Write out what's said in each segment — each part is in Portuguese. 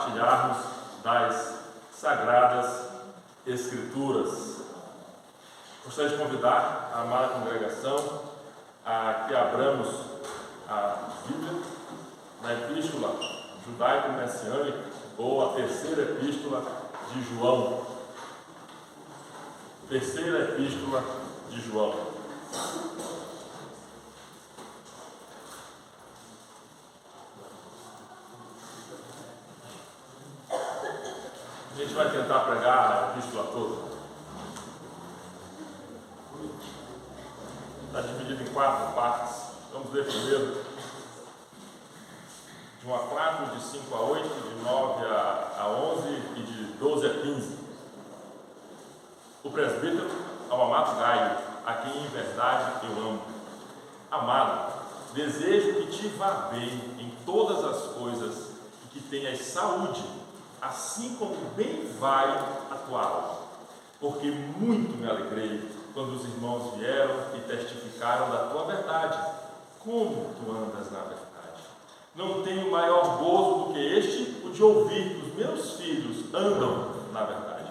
compartilharmos das Sagradas Escrituras. Gostaria de convidar a amada congregação a que abramos a Bíblia na Epístola Judaico-Messiânica, ou a terceira Epístola de João. Terceira Epístola de João. A gente vai tentar pregar a epístola toda. Está dividido em 4 partes. Vamos ler primeiro de 1 a 4, de 5 a 8, de 9 a 11 e de 12 a 15. O presbítero ao amado Gaio, a quem em verdade eu amo. Amado, desejo que te vá bem em todas as coisas e que tenhas saúde, assim como bem vai a tua alma. Porque muito me alegrei quando os irmãos vieram e testificaram da tua verdade. Como tu andas na verdade? Não tenho maior gozo do que este, o de ouvir que os meus filhos andam na verdade.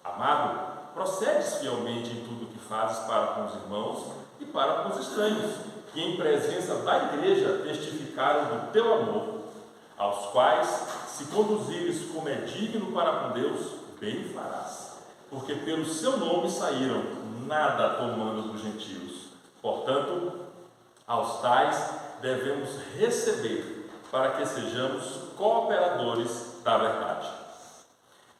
Amado, procedes fielmente em tudo o que fazes para com os irmãos e para com os estranhos, que em presença da igreja testificaram do teu amor, aos quais, se conduzires como é digno para com Deus, bem farás, porque pelo seu nome saíram, nada tomando dos gentios. Portanto, aos tais devemos receber, para que sejamos cooperadores da verdade.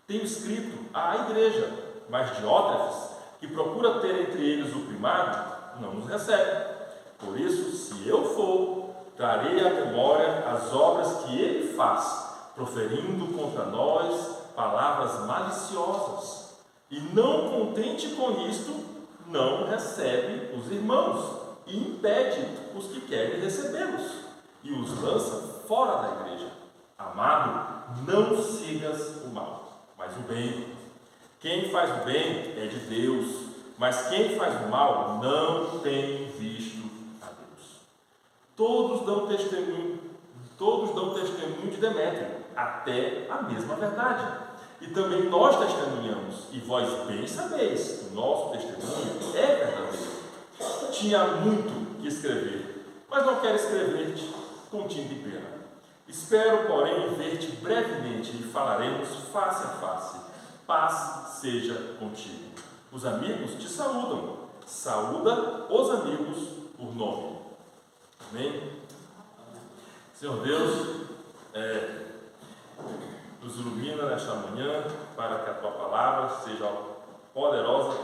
Tenho escrito à igreja, mas Diótrefes, que procura ter entre eles o primado, não nos recebe. Por isso, se eu for, trarei à memória as obras que ele faz, proferindo contra nós palavras maliciosas. E não contente com isto, não recebe os irmãos e impede os que querem recebê-los e os lança fora da igreja. Amado, não sigas o mal, mas o bem. Quem faz o bem é de Deus, mas quem faz o mal não tem visto a Deus. Todos dão testemunho de Demétrio, até a mesma verdade. E também nós testemunhamos, e vós bem sabeis que o nosso testemunho é verdadeiro. Tinha muito que escrever, mas não quero escrever-te com tinta e pena. Espero, porém, ver-te brevemente e falaremos face a face. Paz seja contigo. Os amigos te saúdam. Saúda os amigos por nome. Amém? Senhor Deus, nos ilumina nesta manhã para que a tua palavra seja poderosa,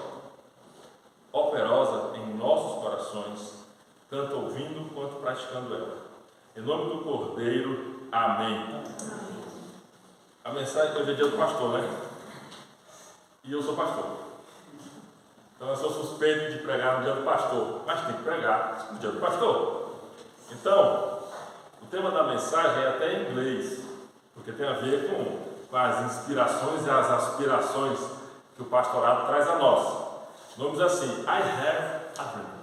operosa em nossos corações, tanto ouvindo quanto praticando ela. Em nome do Cordeiro, amém. A mensagem hoje é dia do pastor, né? E eu sou pastor. Então eu sou suspeito de pregar no dia do pastor, mas tem que pregar no dia do pastor. Então, o tema da mensagem é até em inglês, porque tem a ver com as inspirações e as aspirações que o pastorado traz a nós. Vamos dizer assim: I have a dream.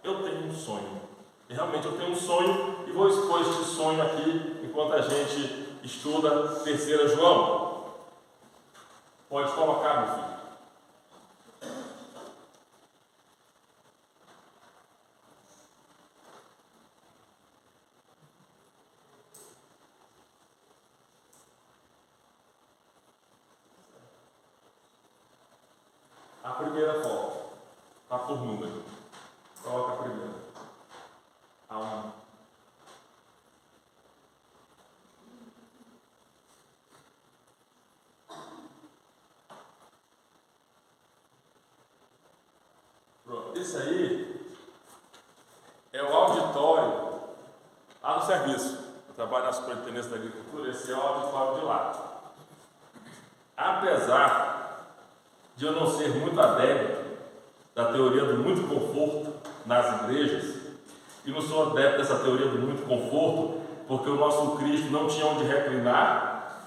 Eu tenho um sonho. E realmente eu tenho um sonho e vou expor este sonho aqui enquanto a gente estuda 3 João. Pode colocar, meu filho. A primeira foto está por número. Coloca a primeira. A 1. Pronto. Esse aí é o auditório lá no serviço. Eu trabalho na Superintendência da Agricultura. Esse é o auditório de lá. Apesar de eu não ser muito adepto da teoria do muito conforto nas igrejas, e não sou adepto dessa teoria do muito conforto, porque o nosso Cristo não tinha onde reclinar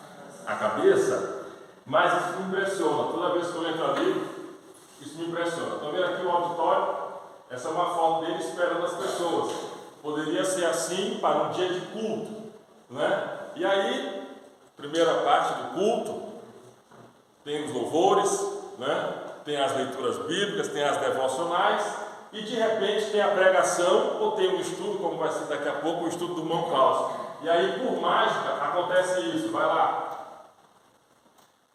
a cabeça, mas isso me impressiona. Toda vez que eu entro ali, isso me impressiona. Estão vendo aqui o auditório? Essa é uma foto dele esperando as pessoas. Poderia ser assim para um dia de culto, né? E aí, primeira parte do culto, tem os louvores, né? Tem as leituras bíblicas, tem as devocionais, e de repente tem a pregação, ou tem um estudo, como vai ser daqui a pouco, o estudo do irmão Klaus. E aí, por mágica, acontece isso, vai lá.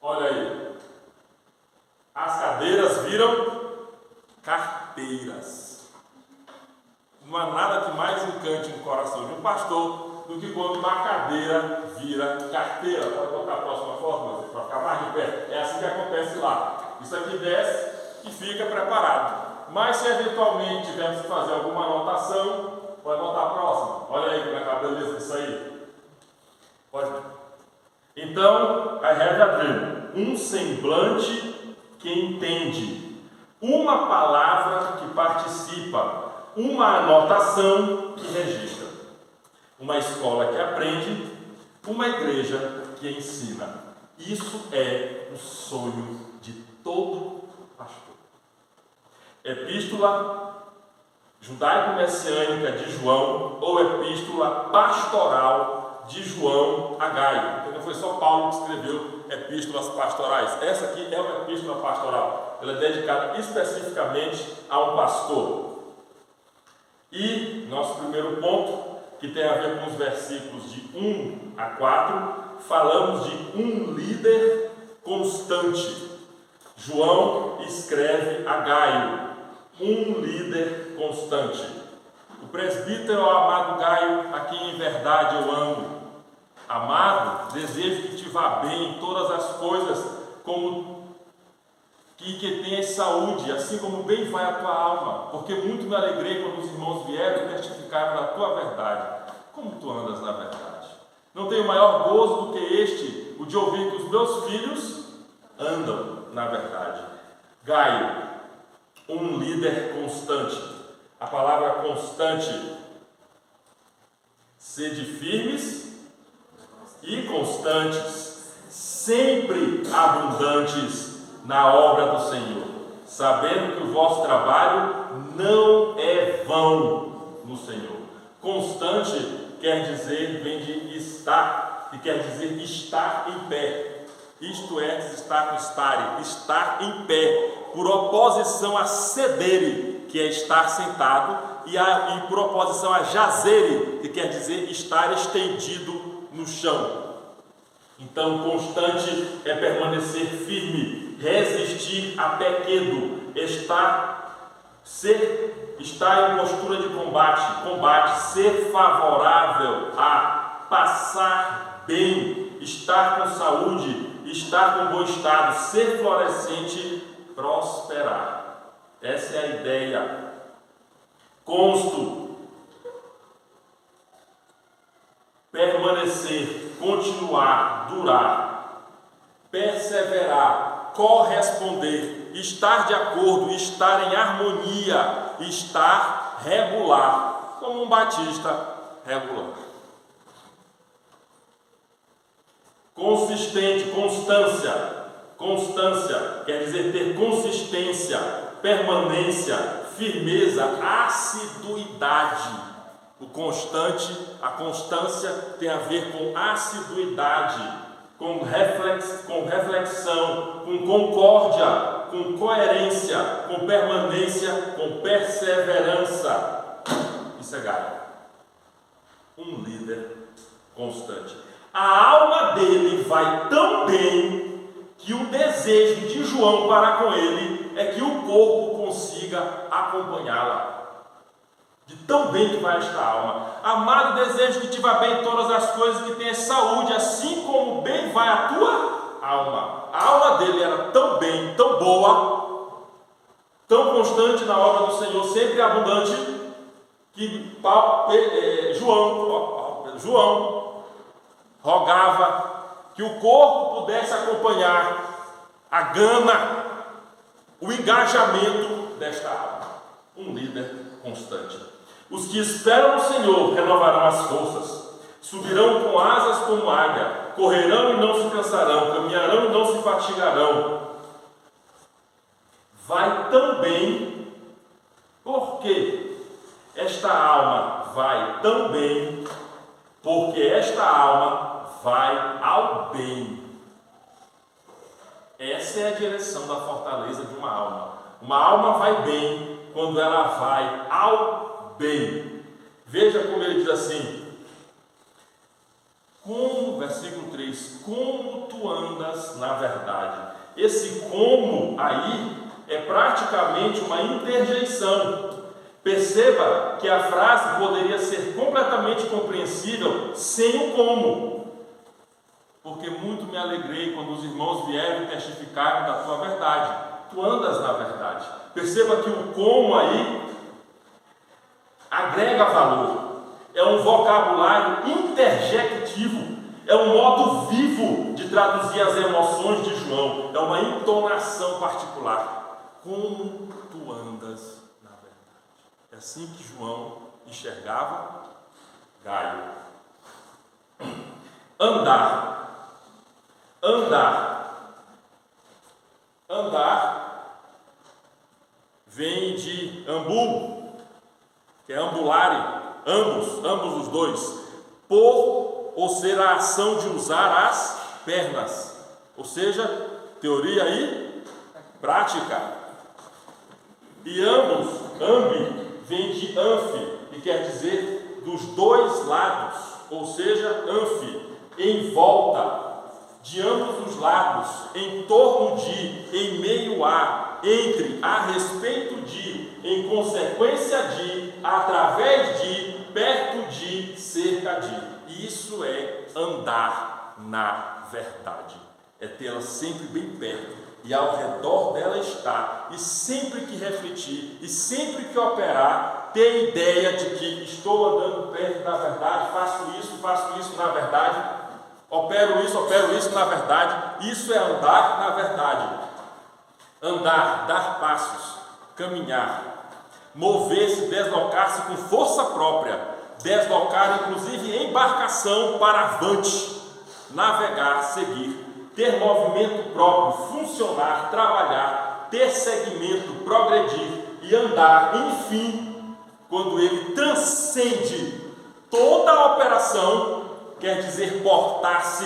Olha aí. As cadeiras viram carteiras. Não há nada que mais encante no coração de um pastor do que quando uma cadeira vira carteira. Pode botar a próxima foto, para ficar mais de pé. É assim que acontece lá. Isso aqui desce e fica preparado. Mas se eventualmente tivermos que fazer alguma anotação, pode botar a próxima. Olha aí como é a beleza disso aí. Pode. Então, I have a dream. Um semblante que entende. Uma palavra que participa. Uma anotação que registra. Uma escola que aprende. Uma igreja que ensina. Isso é o sonho de todo pastor. Epístola judaico-messiânica de João ou epístola pastoral de João a Gaio. Porque não foi só Paulo que escreveu epístolas pastorais. Essa aqui é uma epístola pastoral. Ela é dedicada especificamente a um pastor. E nosso primeiro ponto, que tem a ver com os versículos de 1 a 4, falamos de um líder constante. João escreve a Gaio, um líder constante. O presbítero amado Gaio, a quem em verdade eu amo. Amado, desejo que te vá bem em todas as coisas, como que tenhas saúde, assim como bem vai a tua alma, porque muito me alegrei quando os irmãos vieram e testificaram da tua verdade. Como tu andas na verdade? Não tenho maior gozo do que este, o de ouvir que os meus filhos andam na verdade. Gaio, um líder constante. A palavra constante, sede firmes e constantes, sempre abundantes na obra do Senhor, sabendo que o vosso trabalho não é vão no Senhor. Constante quer dizer, vem de estar, que quer dizer estar em pé. Isto é, estar com estar em pé, por oposição a sedere, que é estar sentado, e por oposição a jazere, que quer dizer estar estendido no chão. Então, constante é permanecer firme, resistir a pé quedo, estar em postura de combate, ser favorável a passar bem, estar com saúde, estar com bom estado, ser florescente, prosperar. Essa é a ideia. Consto, permanecer, continuar, durar, perseverar, corresponder, estar de acordo, estar em harmonia, estar regular, como um batista regular. Consistente, constância quer dizer ter consistência, permanência, firmeza, assiduidade. O constante, a constância tem a ver com assiduidade, com reflexão, com concórdia, com coerência, com permanência, com perseverança. Isso é Gaio, um líder constante. A alma dele vai tão bem que o desejo de João para com ele é que o corpo consiga acompanhá-la. De tão bem que vai esta alma. Amado, desejo que te vá bem em todas as coisas, que tenha saúde, assim como bem vai a tua alma. A alma dele era tão bem, tão boa, tão constante na obra do Senhor, sempre abundante, que João rogava que o corpo pudesse acompanhar a gana, o engajamento desta alma. Um líder constante. Os que esperam no Senhor renovarão as forças, subirão com asas como águia, correrão e não se cansarão, caminharão e não se fatigarão. Vai tão bem, porque esta alma vai tão bem, porque esta alma vai ao bem. Essa é a direção da fortaleza de uma alma. Uma alma vai bem quando ela vai ao bem. Veja como ele diz assim, versículo 3, como tu andas na verdade. Esse como aí é praticamente uma interjeição. Perceba que a frase poderia ser completamente compreensível sem o como. Porque muito me alegrei quando os irmãos vieram e testificaram da tua verdade. Tu andas na verdade. Perceba que o como aí agrega valor. É um vocabulário interjectivo. É um modo vivo de traduzir as emoções de João. É uma entonação particular. Como tu andas na verdade. É assim que João enxergava Gaio. Andar. Andar vem de ambulo, que é ambulare, ambos os dois, por ou ser a ação de usar as pernas, ou seja, teoria e prática. E ambi, vem de anfi, e quer dizer dos dois lados, ou seja, anfi, em volta, de ambos os lados, em torno de, em meio a, entre, a respeito de, em consequência de, através de, perto de, cerca de. Isso é andar na verdade. É tê-la sempre bem perto e ao redor dela estar, e sempre que refletir, e sempre que operar, ter a ideia de que estou andando perto da verdade, faço isso na verdade, opero isso na verdade. Isso é andar na verdade. Andar, dar passos, caminhar, mover-se, deslocar-se com força própria, deslocar inclusive embarcação para avante, navegar, seguir, ter movimento próprio, funcionar, trabalhar, ter segmento, progredir e andar, enfim, quando ele transcende toda a operação, quer dizer portar-se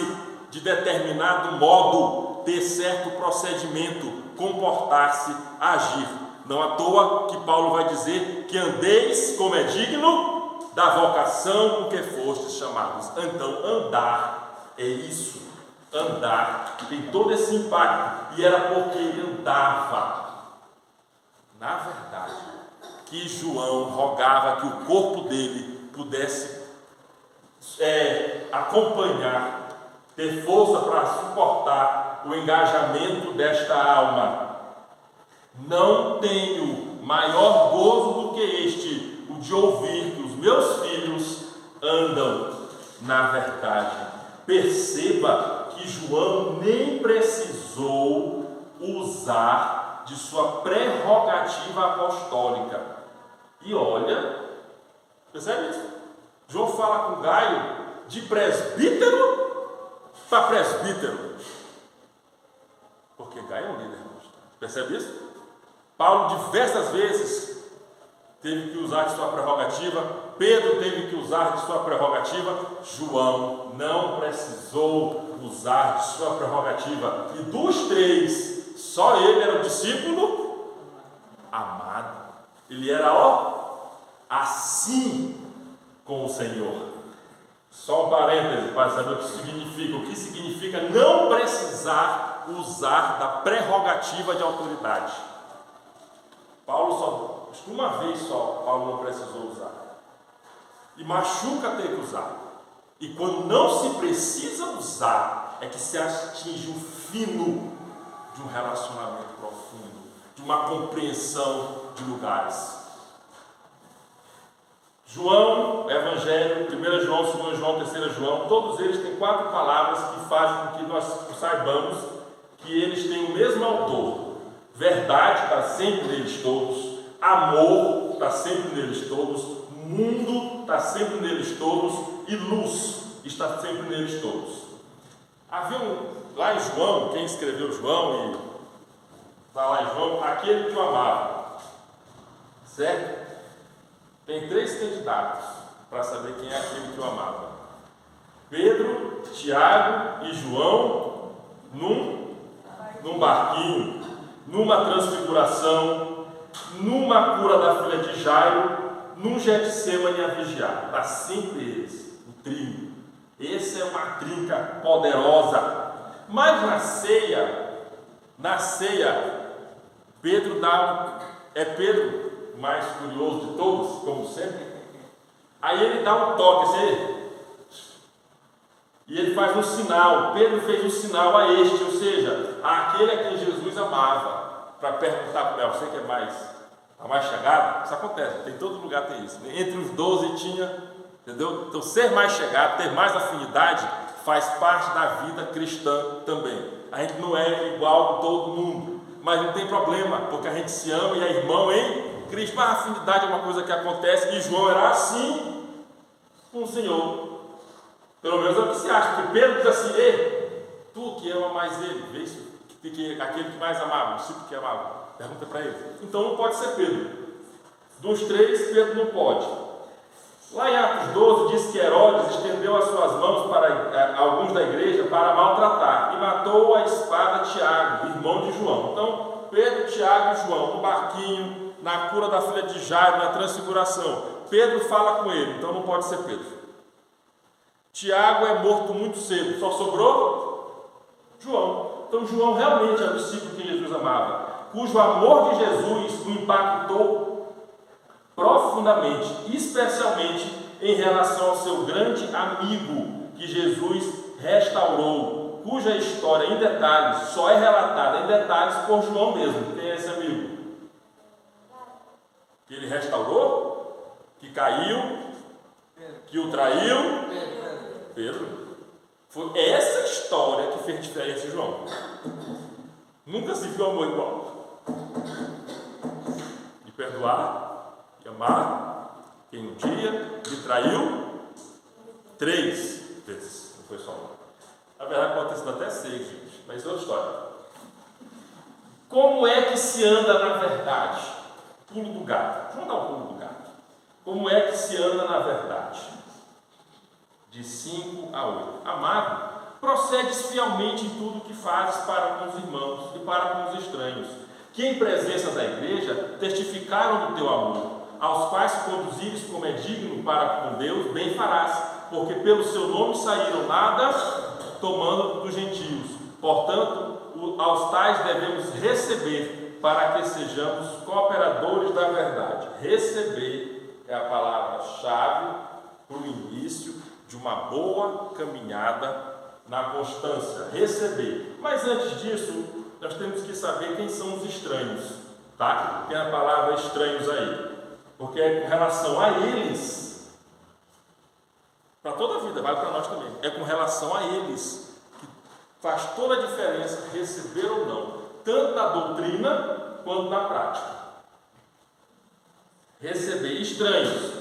de determinado modo, ter certo procedimento, comportar-se, agir. Não à toa que Paulo vai dizer que andeis como é digno da vocação com que fostes chamados. Então, andar é isso. Andar tem todo esse impacto. E era porque ele andava. Na verdade, que João rogava que o corpo dele pudesse acompanhar, ter força para suportar o engajamento desta alma. Não tenho maior gozo do que este, o de ouvir que os meus filhos andam na verdade. Perceba que João nem precisou usar de sua prerrogativa apostólica. E olha, percebe isso? João fala com Gaio de presbítero para presbítero, porque Gaio é um líder. Percebe isso? Paulo diversas vezes teve que usar de sua prerrogativa, Pedro teve que usar de sua prerrogativa, João não precisou usar de sua prerrogativa. E dos três, só ele era o discípulo amado. Ele era assim com o Senhor. Só um parêntese para saber o que significa. O que significa não precisar usar da prerrogativa de autoridade. Uma vez só, Paulo não precisou usar. E machuca ter que usar. E quando não se precisa usar, é que se atinge o fino de um relacionamento profundo, de uma compreensão de lugares. João, Evangelho, 1 João, 2 João, 3 João, todos eles têm 4 palavras que fazem com que nós saibamos que eles têm o mesmo autor. Verdade está sempre neles todos, amor está sempre neles todos, mundo está sempre neles todos e luz está sempre neles todos. Havia lá em João, quem escreveu João, e está lá em João, aquele que o amava, certo? Tem 3 candidatos para saber quem é aquele que o amava. Pedro, Tiago e João num barquinho, numa transfiguração, numa cura da filha de Jairo, num Getsêmani a vigiar. Está sempre eles, o trio. Essa é uma trinca poderosa. Mas na ceia, Pedro é Pedro o mais curioso de todos, como sempre. Aí ele dá um toque assim, e ele faz um sinal. Pedro fez um sinal a este, ou seja, àquele a quem Jesus amava, para perguntar para ele: você que é mais chegado? Isso acontece, tem todo lugar tem isso. Entre os 12 tinha, entendeu? Então ser mais chegado, ter mais afinidade, faz parte da vida cristã também. A gente não é igual a todo mundo, mas não tem problema, porque a gente se ama e é irmão em Cristo. Mas a afinidade é uma coisa que acontece, e João era assim com o Senhor. Pelo menos é o que se acha, porque Pedro diz assim: ei, tu que ama mais ele, vê isso, aquele que mais amava, o discípulo que amava, pergunta para ele. Então não pode ser Pedro. Dos três, Pedro não pode. Lá em Atos 12 diz que Herodes estendeu as suas mãos para alguns da igreja para maltratar, e matou a espada Tiago, irmão de João. Então Pedro, Tiago e João no barquinho, na cura da filha de Jairo, na transfiguração. Pedro fala com ele, então não pode ser Pedro. Tiago é morto muito cedo, só sobrou João. Então João realmente é o discípulo que Jesus amava, cujo amor de Jesus o impactou profundamente, especialmente em relação ao seu grande amigo que Jesus restaurou, cuja história em detalhes só é relatada em detalhes por João mesmo. Quem é esse amigo? Que ele restaurou, que caiu, que o traiu? Pedro. Foi essa história que fez diferença em João. Nunca se viu amor igual. De perdoar, de amar quem um dia lhe traiu 3 vezes. Não foi só uma. Na verdade pode ter sido até 6, gente, mas isso é outra história. Como é que se anda na verdade? Pulo do gato. Vamos dar um pulo do gato. Como é que se anda na verdade? De 5 a 8. Amado, procedes fielmente em tudo que fazes para com os irmãos e para com os estranhos, que em presença da igreja testificaram do teu amor, aos quais conduzires como é digno para com Deus, bem farás, porque pelo seu nome saíram nada, tomando dos gentios. Portanto, aos tais devemos receber, para que sejamos cooperadores da verdade. Receber é a palavra-chave para o início de uma boa caminhada na constância. Receber. Mas antes disso, nós temos que saber quem são os estranhos, tá? Tem a palavra estranhos aí, porque é com relação a eles, para toda a vida, vale para nós também, é com relação a eles que faz toda a diferença receber ou não, tanto na doutrina quanto na prática. Receber estranhos.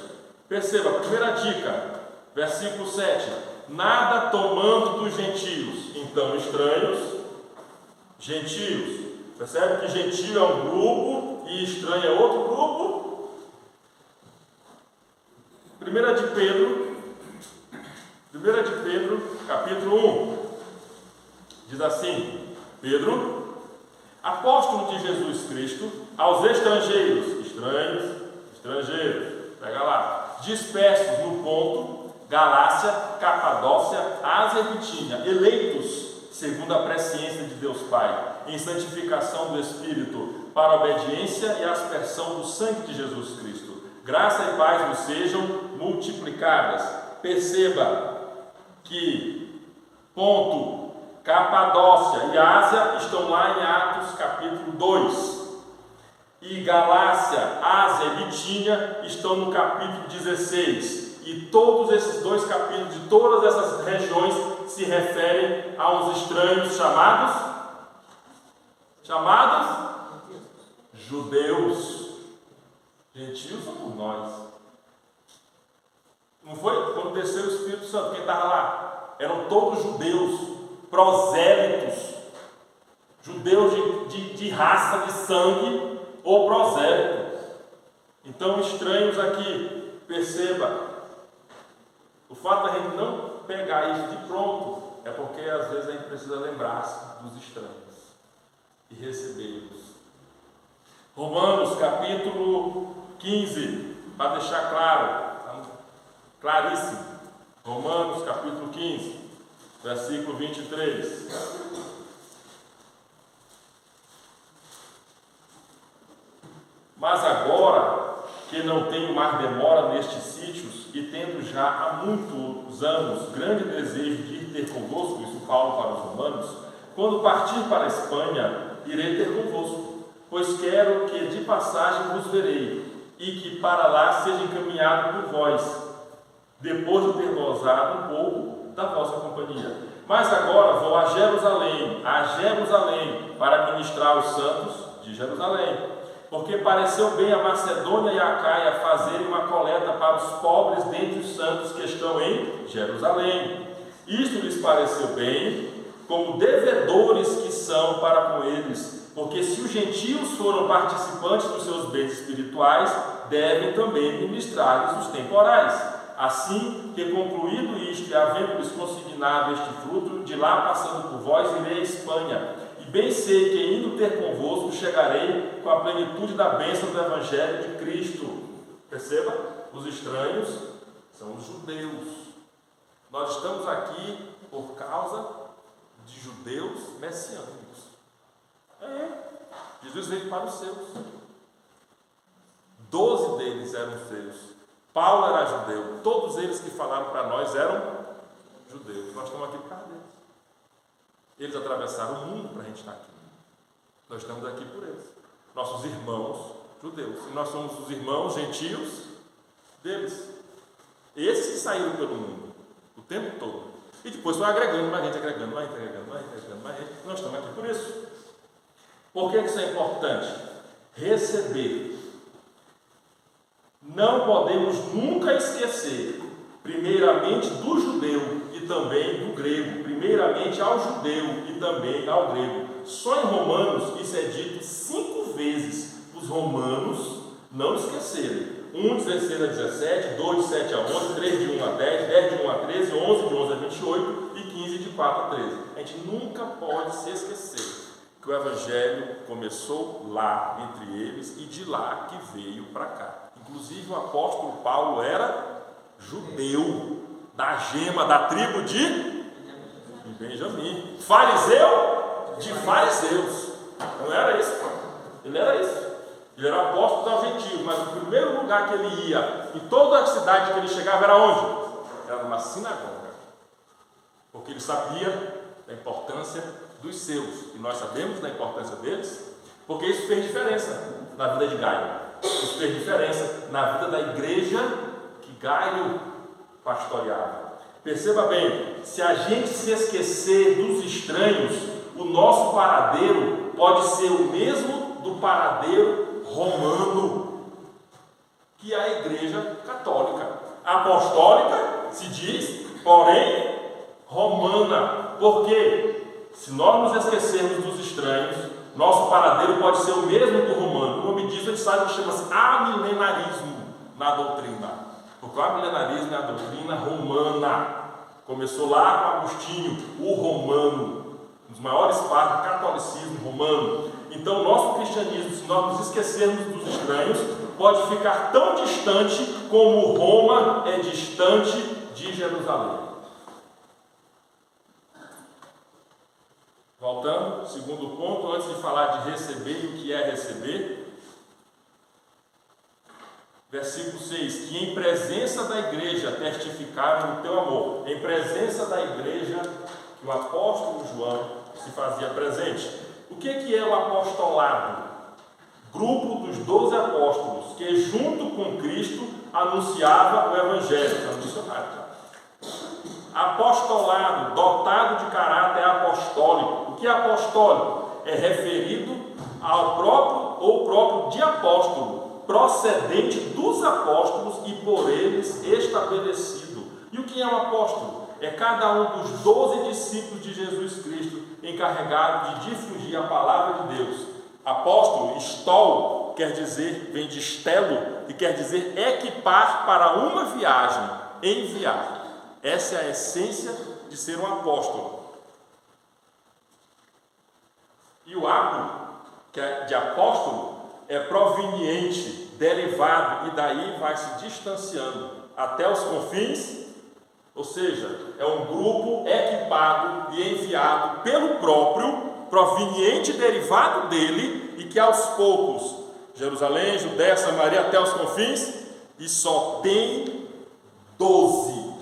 Perceba, a primeira dica, versículo 7: nada tomando dos gentios. Então, estranhos, gentios. Percebe que gentio é um grupo e estranho é outro grupo? 1 de Pedro, capítulo 1, diz assim: Pedro, apóstolo de Jesus Cristo, aos estrangeiros, estrangeiros, pega lá, dispersos no Ponto, Galácia, Capadócia, Ásia e Bitínia, eleitos segundo a presciência de Deus Pai, em santificação do Espírito, para a obediência e aspersão do sangue de Jesus Cristo. Graça e paz vos sejam multiplicadas. Perceba que Ponto, Capadócia e Ásia estão lá em Atos capítulo 2. E Galácia, Ásia e Bitínia estão no capítulo 16. E todos esses 2 capítulos de todas essas regiões se referem a uns estranhos chamados judeus. Gentios somos nós. Não foi? Quando desceu o Espírito Santo, quem estava lá? Eram todos judeus, prosélitos, judeus de raça, de sangue ou prosélitos. Então, estranhos aqui, perceba, o fato da gente não pegar isso de pronto É porque às vezes a gente precisa lembrar-se dos estranhos e recebê-los. Romanos capítulo 15, para deixar claro, claríssimo. Romanos capítulo 15, versículo 23. Mas agora que não tenho mais demora nestes sítios, e tendo já há muitos anos grande desejo de ir ter convosco, isso Paulo para os romanos, quando partir para a Espanha, irei ter convosco, pois quero que de passagem vos verei, e que para lá seja encaminhado por vós, depois de ter gozado um pouco da vossa companhia. Mas agora vou a Jerusalém, para ministrar aos santos de Jerusalém, porque pareceu bem a Macedônia e a Acaia fazerem uma coleta para os pobres dentre os santos que estão em Jerusalém. Isto lhes pareceu bem, como devedores que são para com eles, porque se os gentios foram participantes dos seus bens espirituais, devem também ministrar-lhes os temporais. Assim que, concluído isto e havendo-lhes consignado este fruto, de lá passando por vós, irei à Espanha. Bem sei que, indo ter convosco, chegarei com a plenitude da bênção do Evangelho de Cristo. Perceba, os estranhos são os judeus. Nós estamos aqui por causa de judeus messiânicos. Jesus veio para os seus. 12 deles eram seus. Paulo era judeu. Todos eles que falaram para nós eram judeus. Nós estamos aqui por causa deles. Eles atravessaram o mundo para a gente estar aqui. Nós estamos aqui por eles. Nossos irmãos judeus. E nós somos os irmãos gentios deles. Esses que saíram pelo mundo o tempo todo. E depois foi agregando mais gente, agregando mais gente. Nós estamos aqui por isso. Por que isso é importante? Receber. Não podemos nunca esquecer, primeiramente do judeu e também do grego, primeiramente ao judeu e também ao grego. Só em Romanos isso é dito 5 vezes, os romanos não esquecerem. 1 de 16 a 17, 2 de 7 a 11, 3 de 1 a 10, 10 de 1 a 13, 11 de 11 a 28 e 15 de 4 a 13. A gente nunca pode se esquecer que o Evangelho começou lá entre eles e de lá que veio para cá. Inclusive o apóstolo Paulo era judeu, da gema, da tribo de Benjamim, fariseu de fariseus. Não era isso? Ele era isso. Ele era apóstolo dos gentios, mas o primeiro lugar que ele ia, em toda a cidade que ele chegava, era onde? Era numa sinagoga. Porque ele sabia da importância dos seus, e nós sabemos da importância deles, porque isso fez diferença na vida de Gaio. Isso fez diferença na vida da igreja que Gaio pastoreava. Perceba bem, se a gente se esquecer dos estranhos, o nosso paradeiro pode ser o mesmo do paradeiro romano, que é a igreja católica. Apostólica se diz, porém romana. Por quê? Se nós nos esquecermos dos estranhos, nosso paradeiro pode ser o mesmo do romano. O nome disso a gente sabe que chama-se amilenarismo na doutrina. Porque o amilenarismo é a doutrina romana. Começou lá com Agostinho, o romano, um dos maiores padres do catolicismo romano. Então o nosso cristianismo, se nós nos esquecermos dos estranhos, pode ficar tão distante como Roma é distante de Jerusalém. Voltando, segundo ponto, antes de falar de receber e o que é receber, versículo 6, que em presença da igreja testificaram o teu amor. Em presença da igreja, que o apóstolo João se fazia presente. O que é o apostolado? Grupo dos 12 apóstolos, que junto com Cristo anunciava o Evangelho. São missionários. Apostolado, dotado de caráter apostólico. O que é apostólico? É referido ao próprio de apóstolo, procedente dos apóstolos e por eles estabelecido. E o que é um apóstolo? É cada um dos 12 discípulos de Jesus Cristo encarregado de difundir a palavra de Deus. Apóstolo, estol, quer dizer, vem de estelo, e quer dizer equipar para uma viagem, enviar. Essa é a essência de ser um apóstolo. E o ato que é de apóstolo é proveniente, derivado, e daí vai se distanciando até os confins, ou seja, é um grupo equipado e enviado pelo próprio, proveniente e derivado dele, e que aos poucos, Jerusalém, Judéia, Samaria, até os confins, e só tem 12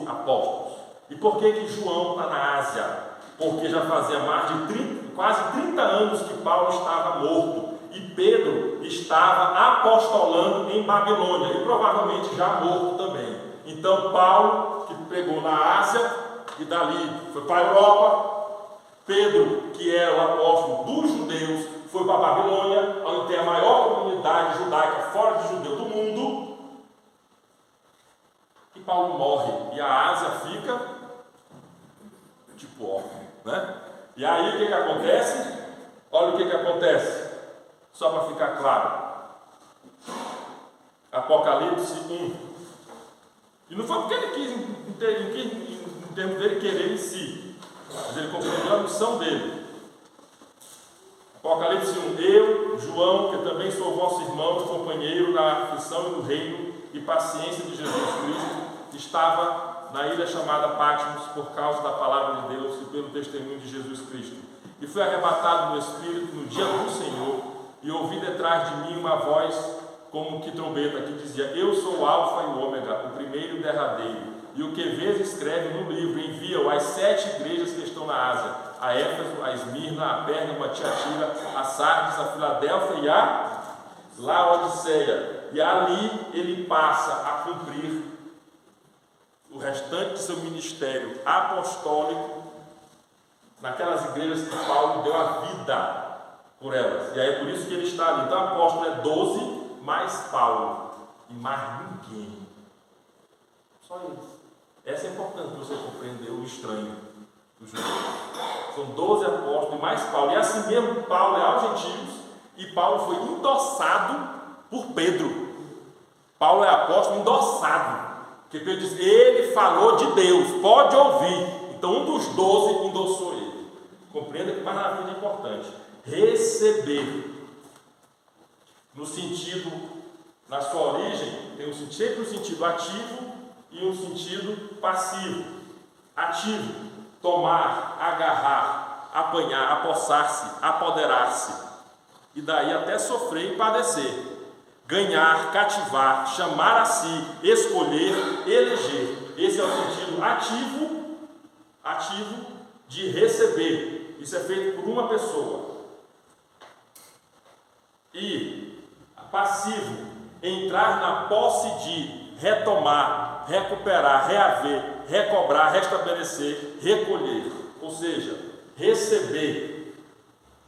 apóstolos. E por que João está na Ásia? Porque já fazia mais de quase 30 anos que Paulo estava morto, e Pedro estava apostolando em Babilônia, e provavelmente já morto também. Então Paulo, que pegou na Ásia, e dali foi para a Europa. Pedro, que era o apóstolo dos judeus, foi para a Babilônia, onde tem a maior comunidade judaica fora de judeu do mundo. E Paulo morre, e a Ásia fica tipo órfão, né? E aí o que acontece? Olha o que acontece, só para ficar claro. Apocalipse 1. E não foi porque ele quis, em termos dele querer em si, mas ele compreendeu a missão dele. Apocalipse 1. Eu, João, que também sou vosso irmão e companheiro na aflição e no reino e paciência de Jesus Cristo, estava na ilha chamada Patmos por causa da palavra de Deus e pelo testemunho de Jesus Cristo. E fui arrebatado no Espírito no dia do Senhor, e ouvi detrás de mim uma voz como que trombeta, que dizia: Eu sou o Alfa e o Ômega, o primeiro e o derradeiro. E o que vês escreve no livro, envia-o às 7 igrejas que estão na Ásia: a Éfeso, a Esmirna, a Pérgamo, a Tiatira, a Sardes, a Filadélfia e a Laodiceia. E ali ele passa a cumprir o restante de seu ministério apostólico naquelas igrejas que Paulo deu a vida por elas. E aí é por isso que ele está ali. Então o apóstolo é 12 mais Paulo e mais ninguém. Só isso. Essa é importante você compreender o estranho dos judeus. São 12 apóstolos e mais Paulo. E assim mesmo Paulo é aos gentios, e Paulo foi endossado por Pedro. Paulo é apóstolo endossado. Porque Pedro diz: ele falou de Deus, pode ouvir. Então um dos 12 endossou ele. Compreenda que mais na frente é importante. Receber, no sentido, na sua origem, tem sempre um sentido ativo e um sentido passivo. Ativo: tomar, agarrar, apanhar, apossar-se, apoderar-se, e daí até sofrer e padecer. Ganhar, cativar, chamar a si, escolher, eleger. Esse é o sentido ativo de receber. Isso é feito por uma pessoa. E passivo: entrar na posse de, retomar, recuperar, reaver, recobrar, restabelecer, recolher. Ou seja, receber,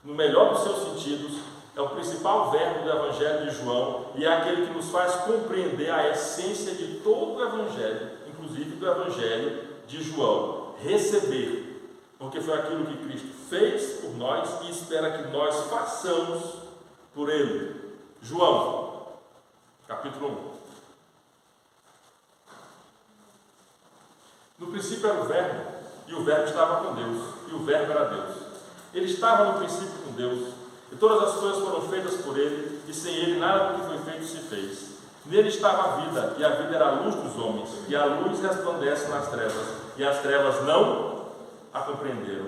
no melhor dos seus sentidos, é o principal verbo do Evangelho de João, e é aquele que nos faz compreender a essência de todo o Evangelho, inclusive do Evangelho de João. Receber, porque foi aquilo que Cristo fez por nós e espera que nós façamos por Ele. João, capítulo 1. No princípio era o Verbo, e o Verbo estava com Deus, e o Verbo era Deus. Ele estava no princípio com Deus. E todas as coisas foram feitas por Ele, e sem Ele nada do que foi feito se fez. Nele estava a vida, e a vida era a luz dos homens, e a luz resplandece nas trevas, e as trevas não a compreenderam.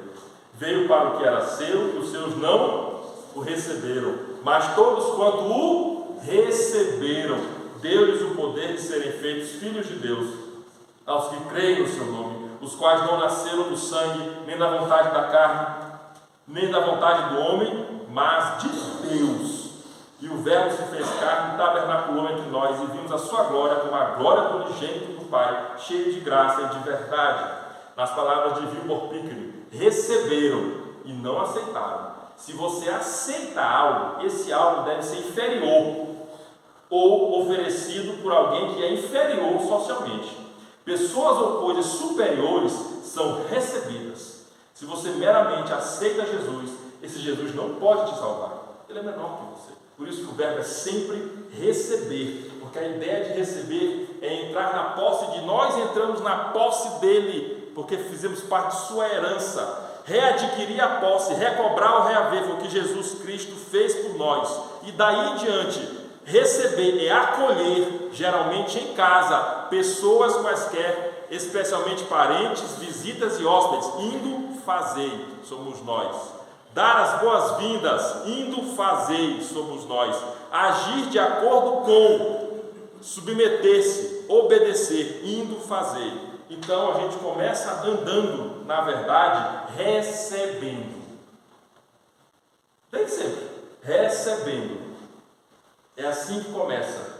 Veio para o que era seu, e os seus não o receberam, mas todos quanto o receberam, deu-lhes o poder de serem feitos filhos de Deus, aos que creem no seu nome, os quais não nasceram do sangue, nem da vontade da carne, nem da vontade do homem, mas de Deus. E o Verbo se fez carne e tabernaculou entre nós, e vimos a sua glória como a glória do unigênito do Pai, cheio de graça e de verdade. Nas palavras de Wilbur Pickering: receberam e não aceitaram. Se você aceita algo, esse algo deve ser inferior, ou oferecido por alguém que é inferior socialmente. Pessoas ou coisas superiores são recebidas. Se você meramente aceita Jesus, esse Jesus não pode te salvar. Ele é menor que você. Por isso que o verbo é sempre receber, porque a ideia de receber é entrar na posse de nós, entramos na posse dele, porque fizemos parte de sua herança. readquirir a posse, recobrar ou reaver, foi o que Jesus Cristo fez por nós. E daí em diante, receber é acolher, geralmente em casa, pessoas quaisquer, especialmente parentes, visitas e hóspedes, indo fazei, somos nós. Dar as boas-vindas, indo fazei, somos nós. Agir de acordo com, submeter-se, obedecer, indo fazer. Então a gente começa andando, na verdade, recebendo. Desde sempre, recebendo. É assim que começa.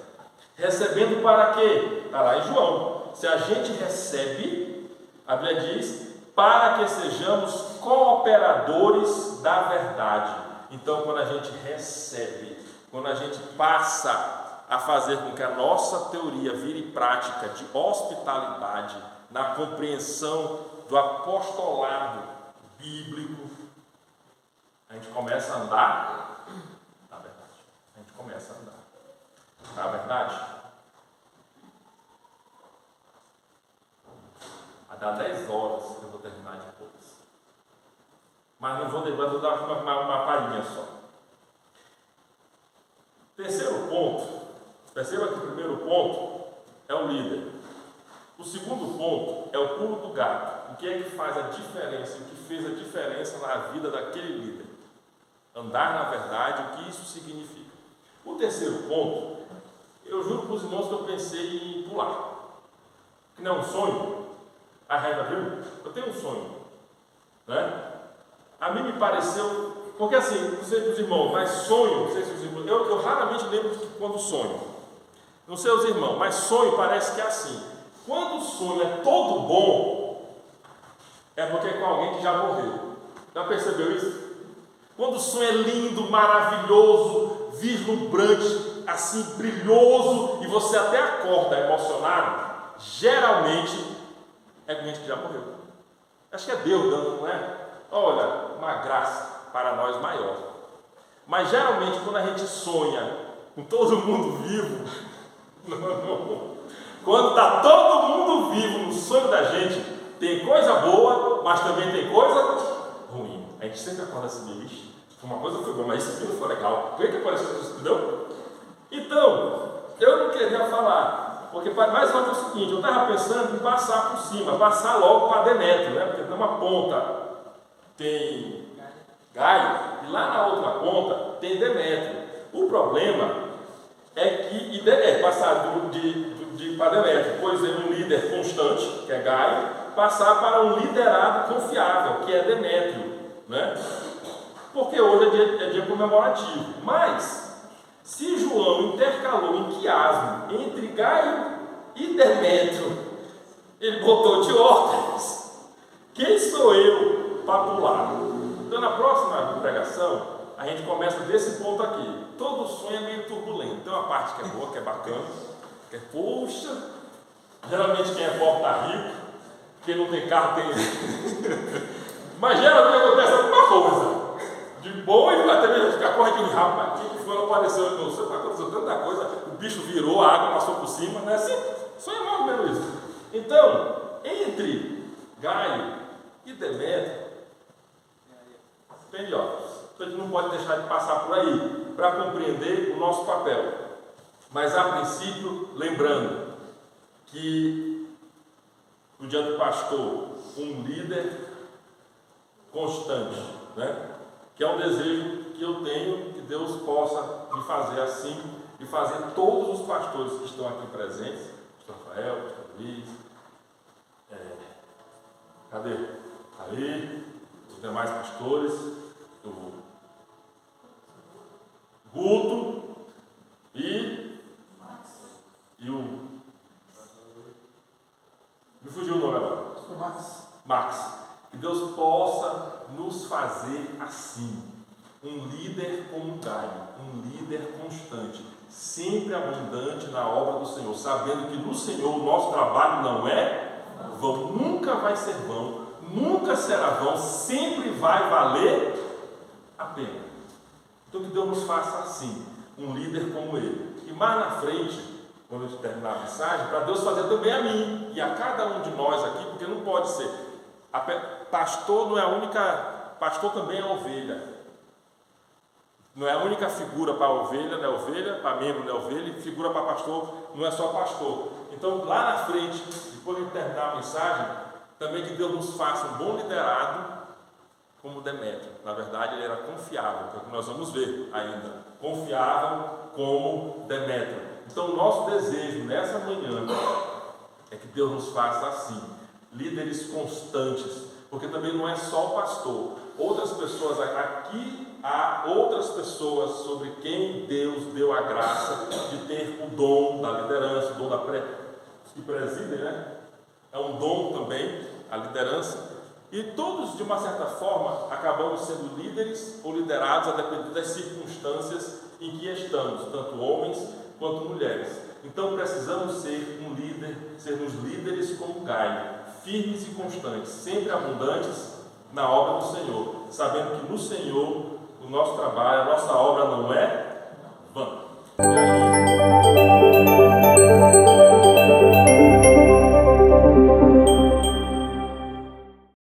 Recebendo para quê? Está lá em João. Se a gente recebe, a Bíblia diz, para que sejamos cooperadores da verdade. Então, quando a gente recebe, quando a gente passa a fazer com que a nossa teoria vire prática de hospitalidade, na compreensão do apostolado bíblico, a gente começa a andar na verdade. A gente começa a andar na verdade. Vai dar 10 horas que eu vou terminar depois. Mas não vou dar uma palhinha só. Terceiro ponto, perceba que o primeiro ponto é o líder. O segundo ponto é o pulo do gato. O que é que faz a diferença, o que fez a diferença na vida daquele líder? Andar na verdade, o que isso significa. O terceiro ponto, eu juro para os irmãos que eu pensei em pular. Que não é um sonho. A régua, viu? Eu tenho um sonho, né? A mim me pareceu, porque assim, não sei os irmãos, mas sonho, não sei se os irmãos, eu raramente lembro de quando sonho. Não sei os irmãos, mas sonho parece que é assim. Quando o sonho é todo bom, é porque é com alguém que já morreu. Já percebeu isso? Quando o sonho é lindo, maravilhoso, vislumbrante, assim, brilhoso, e você até acorda emocionado, geralmente é com gente que já morreu. Acho que é Deus dando, não é? Olha, uma graça para nós maior. Mas geralmente quando a gente sonha com todo mundo vivo, quando está todo mundo vivo no sonho da gente, tem coisa boa, mas também tem coisa ruim. A gente sempre acorda assim, bicho, uma coisa foi boa, mas isso aqui não foi legal. Por que apareceu isso, entendeu? Então, eu não queria falar, porque mais ou menos é o seguinte, eu estava pensando em passar por cima, passar logo para Demétrio, né? Porque numa ponta tem Gaio, e lá na outra ponta tem Demétrio. O problema é que, passar para Demétrio, por exemplo, um líder constante, que é Gaio, passar para um liderado confiável, que é Demétrio, né? Porque hoje é dia comemorativo. Mas, se João intercalou em quiasmo entre Gaio e Demétrio, ele botou Diótrefes. Quem sou eu para pular? Então, na próxima pregação, a gente começa desse ponto aqui. Todo sonho é meio turbulento. Tem uma parte que é boa, que é bacana, que é, poxa, geralmente quem é pobre está rico, quem não tem carro tem. Mas geralmente acontece alguma coisa de bom e até mesmo ficar correndo, rapaz, quem que foi, apareceu, não sei, aconteceu tanta coisa, o bicho virou, a água passou por cima, não é assim? Sonho é mais ou menos isso. Então, entre Gaio e Demétrio, tem Diótrefes. Então a gente não pode deixar de passar por aí para compreender o nosso papel. Mas a princípio, lembrando que no dia do pastor, um líder constante, né? Que é um desejo que eu tenho, que Deus possa me fazer assim, e fazer todos os pastores que estão aqui presentes, pastor Rafael, pastor Luiz, cadê? Ali, os demais pastores, o Guto e o... Me fugiu o nome agora. Max. Que Deus possa nos fazer assim, um líder como Gaio, um líder constante, sempre abundante na obra do Senhor, sabendo que no Senhor o nosso trabalho não é vão, nunca vai ser vão, nunca será vão, sempre vai valer a pena. Então que Deus nos faça assim, um líder como ele. E mais na frente, quando eu terminar a mensagem, para Deus fazer também a mim e a cada um de nós aqui, porque não pode ser pastor não é a única, pastor também é ovelha. Não é a única figura para ovelha, não é ovelha, para membro não é ovelha, e figura para pastor não é só pastor. Então, lá na frente, depois de terminar a mensagem, também que Deus nos faça um bom liderado como Demétrio. Na verdade, ele era confiável, que é o que nós vamos ver ainda. Confiável como Demétrio. Então, o nosso desejo nessa manhã é que Deus nos faça assim, líderes constantes, porque também não é só o pastor. Outras pessoas, aqui há outras pessoas sobre quem Deus deu a graça de ter o dom da liderança, o dom da que presidem, né? É um dom também, a liderança. E todos, de uma certa forma, acabamos sendo líderes ou liderados a depender das circunstâncias em que estamos, tanto homens quanto mulheres. Então precisamos ser um líder, sermos líderes como Gaio, firmes e constantes, sempre abundantes na obra do Senhor, sabendo que no Senhor o nosso trabalho, a nossa obra não é vã.